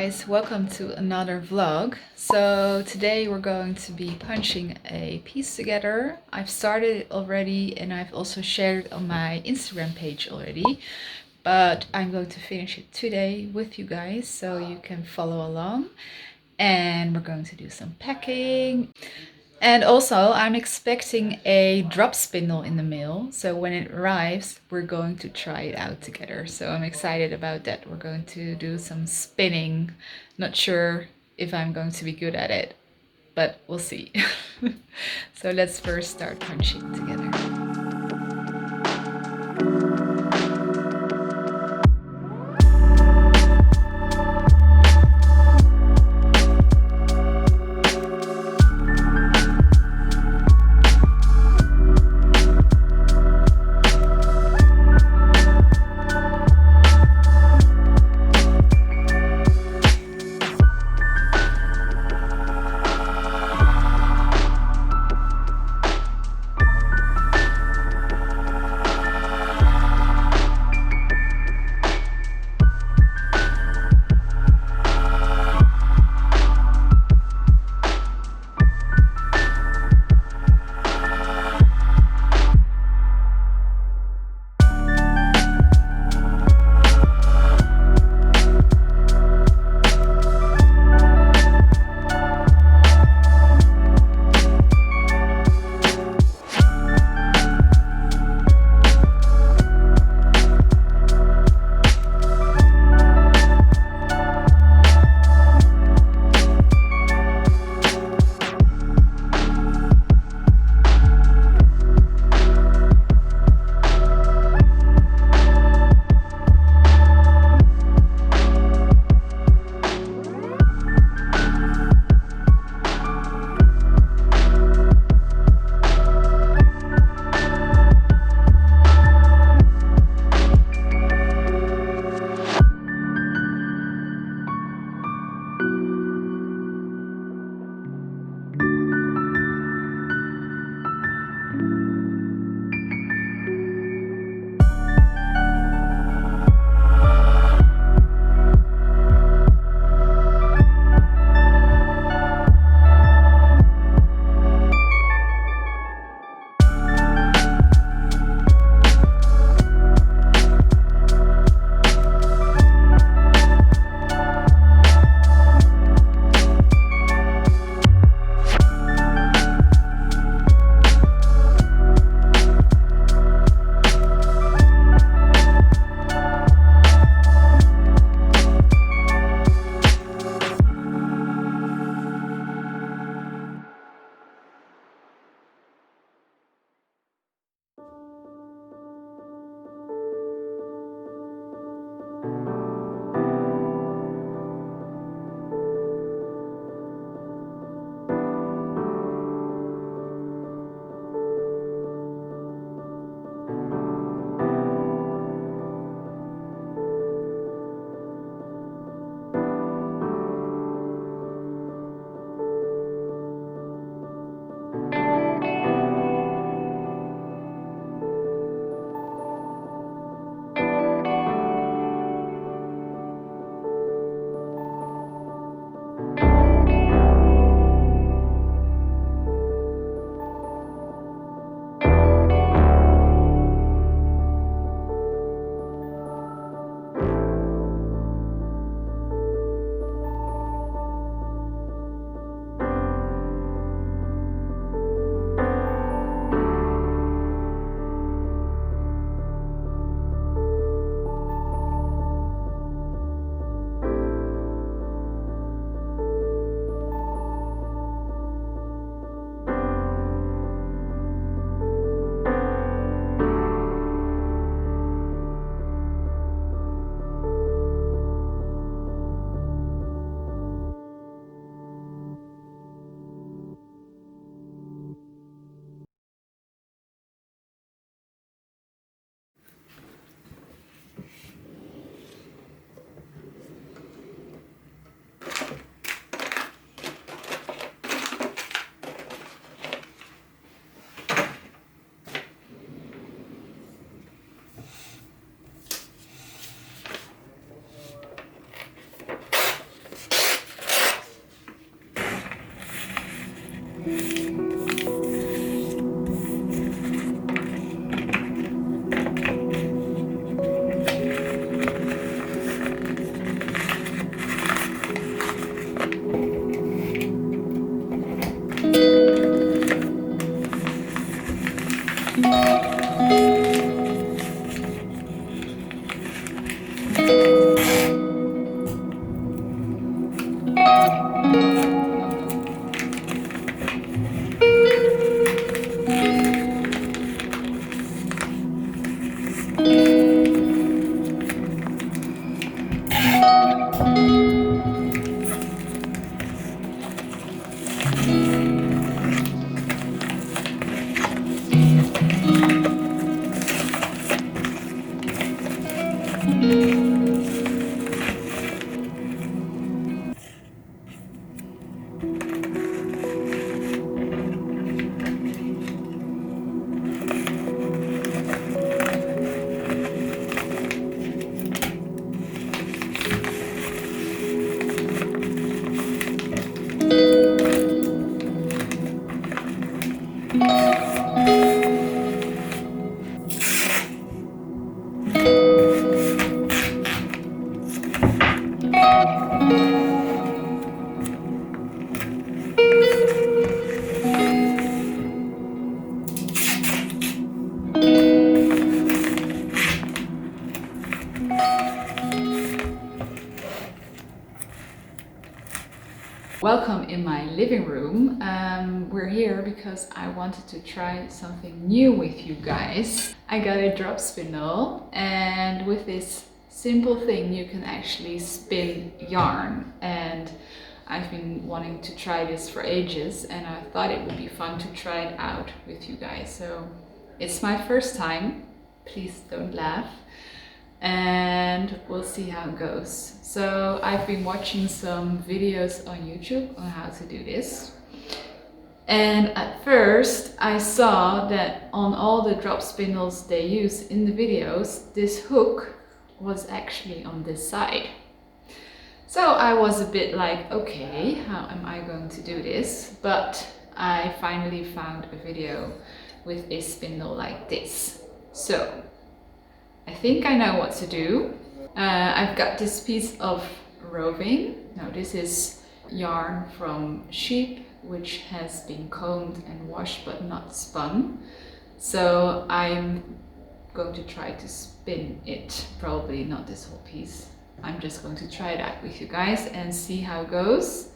guys, welcome to another vlog. So today we're going to be punching a piece together. I've started it already and I've also shared it on my Instagram page already, but I'm going to finish it today with you guys so you can follow along. And we're going to do some packing. And also, I'm expecting a drop spindle in the mail. So when it arrives, we're going to try it out together. So I'm excited about that. We're going to do some spinning. Not sure if I'm going to be good at it, but we'll see. So let's first start punching together. Welcome in my living room. We're here because I wanted to try something new with you guys. I got a drop spindle, and with this simple thing you can actually spin yarn, and I've been wanting to try this for ages and I thought it would be fun to try it out with you guys. So it's my first time, please don't laugh, and we'll see how it goes. So I've been watching some videos on YouTube on how to do this, and at first I saw that on all the drop spindles they use in the videos, this hook was actually on this side. So I was a bit like, okay, how am I going to do this? But I finally found a video with a spindle like this. So I think I know what to do. I've got this piece of roving. Now this is yarn from sheep, which has been combed and washed but not spun. So I'm going to try to spin it, probably not this whole piece. I'm just going to try it out with you guys and see how it goes.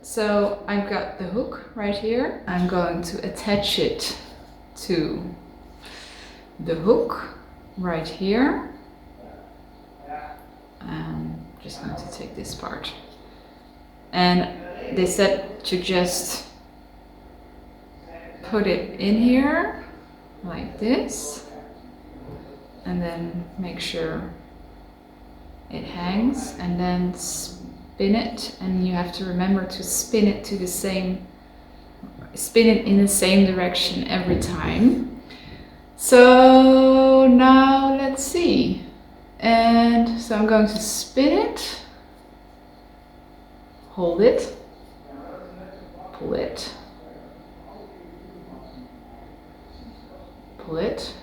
So I've got the hook right here. I'm going to attach it to the hook right here. I'm just going to take this part. And they said to just put it in here like this, and then make sure it hangs, and then spin it, and you have to remember to spin it in the same direction every time. So now let's see. And so I'm going to spin it, hold it, pull it, pull it.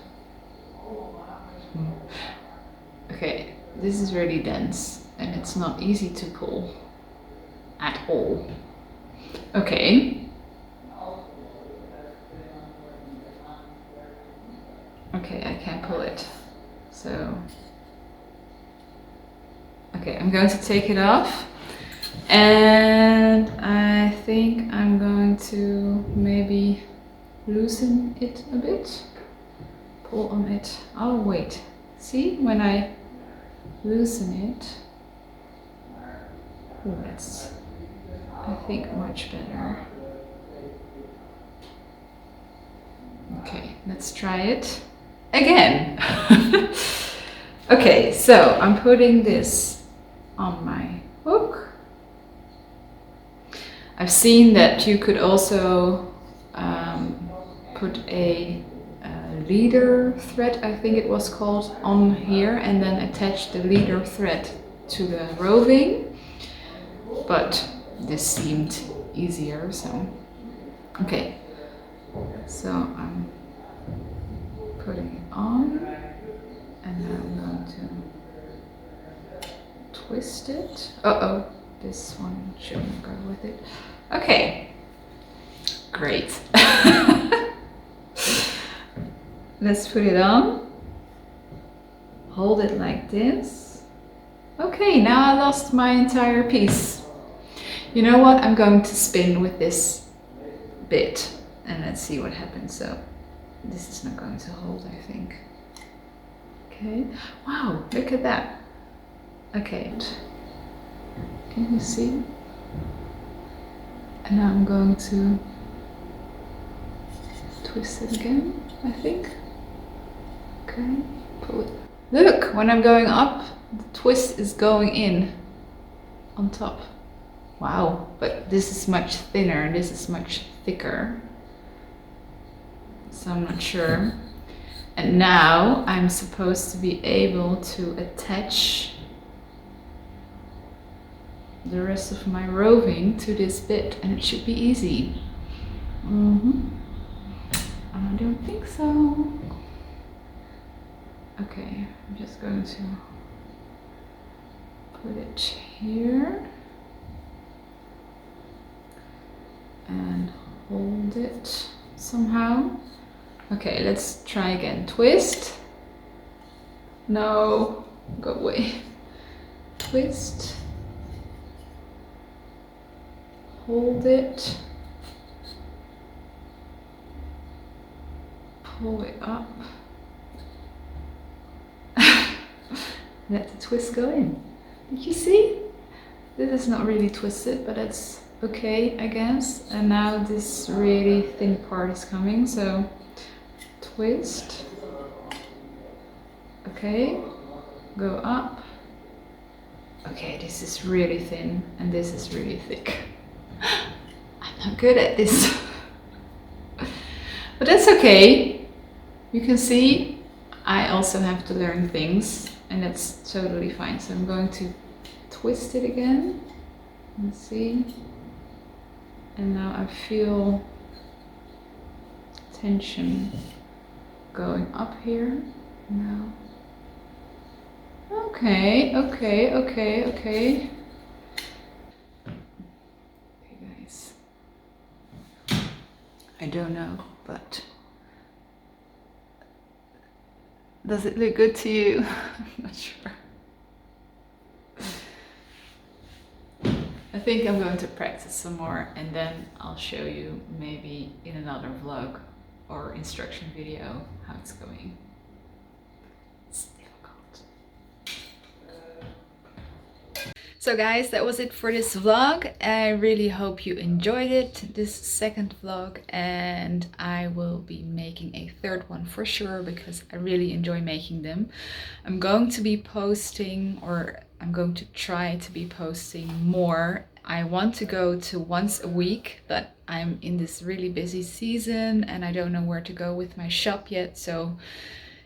Okay, this is really dense and it's not easy to pull at all. Okay. Okay, I can't pull it. So, okay, I'm going to take it off, and I think I'm going to maybe loosen it a bit. Pull on it. Oh wait, see, when I loosen it, oh, that's, I think, much better. Okay, let's try it again. Okay, so I'm putting this on my hook. I've seen that you could also put a leader thread, I think it was called, on here, and then attach the leader thread to the roving, but this seemed easier. So okay, so I'm putting it on, and now I'm going to twist it. Uh-oh, this one shouldn't go with it. Okay, great. Let's put it on. Hold it like this. Okay, now I lost my entire piece. You know what? I'm going to spin with this bit and let's see what happens. So this is not going to hold, I think. Okay. Wow, look at that. Okay. Can you see? And now I'm going to twist it again, I think. Okay. Pull it. Look, when I'm going up, the twist is going in on top. Wow, but this is much thinner, this is much thicker. So I'm not sure. And now I'm supposed to be able to attach the rest of my roving to this bit, and it should be easy. I don't think so. Okay, I'm just going to put it here and hold it somehow. Okay, let's try again. Twist. No, go away. Twist. Hold it. Pull it up. Let the twist go in. Did you see? This is not really twisted, but that's okay, I guess. And now this really thin part is coming, so twist. Okay, go up. Okay, this is really thin and this is really thick. I'm not good at this. But that's okay. You can see I also have to learn things, and that's totally fine. So I'm going to twist it again. Let's see. And now I feel tension going up here. Now. Okay. Okay, guys. I don't know, but does it look good to you? I'm not sure. I think I'm going to practice some more and then I'll show you maybe in another vlog or instruction video how it's going. It's difficult. So guys, that was it for this vlog. I really hope you enjoyed it, this second vlog, and I will be making a third one for sure because I really enjoy making them. I'm going to be posting, or I'm going to try to be posting more. I want to go to once a week, but I'm in this really busy season and I don't know where to go with my shop yet, so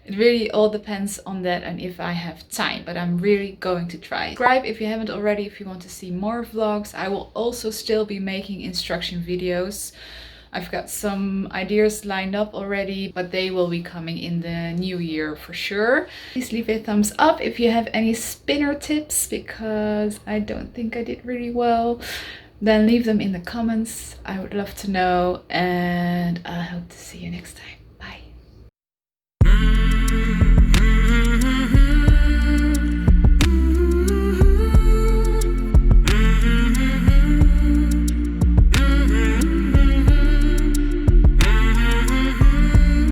it really all depends on that and if I have time, but I'm really going to try. Subscribe if you haven't already, if you want to see more vlogs. I will also still be making instruction videos. I've got some ideas lined up already, but they will be coming in the new year for sure. Please leave a thumbs up if you have any spinner tips, because I don't think I did really well. Then leave them in the comments. I would love to know, and I hope to see you next time. Bye.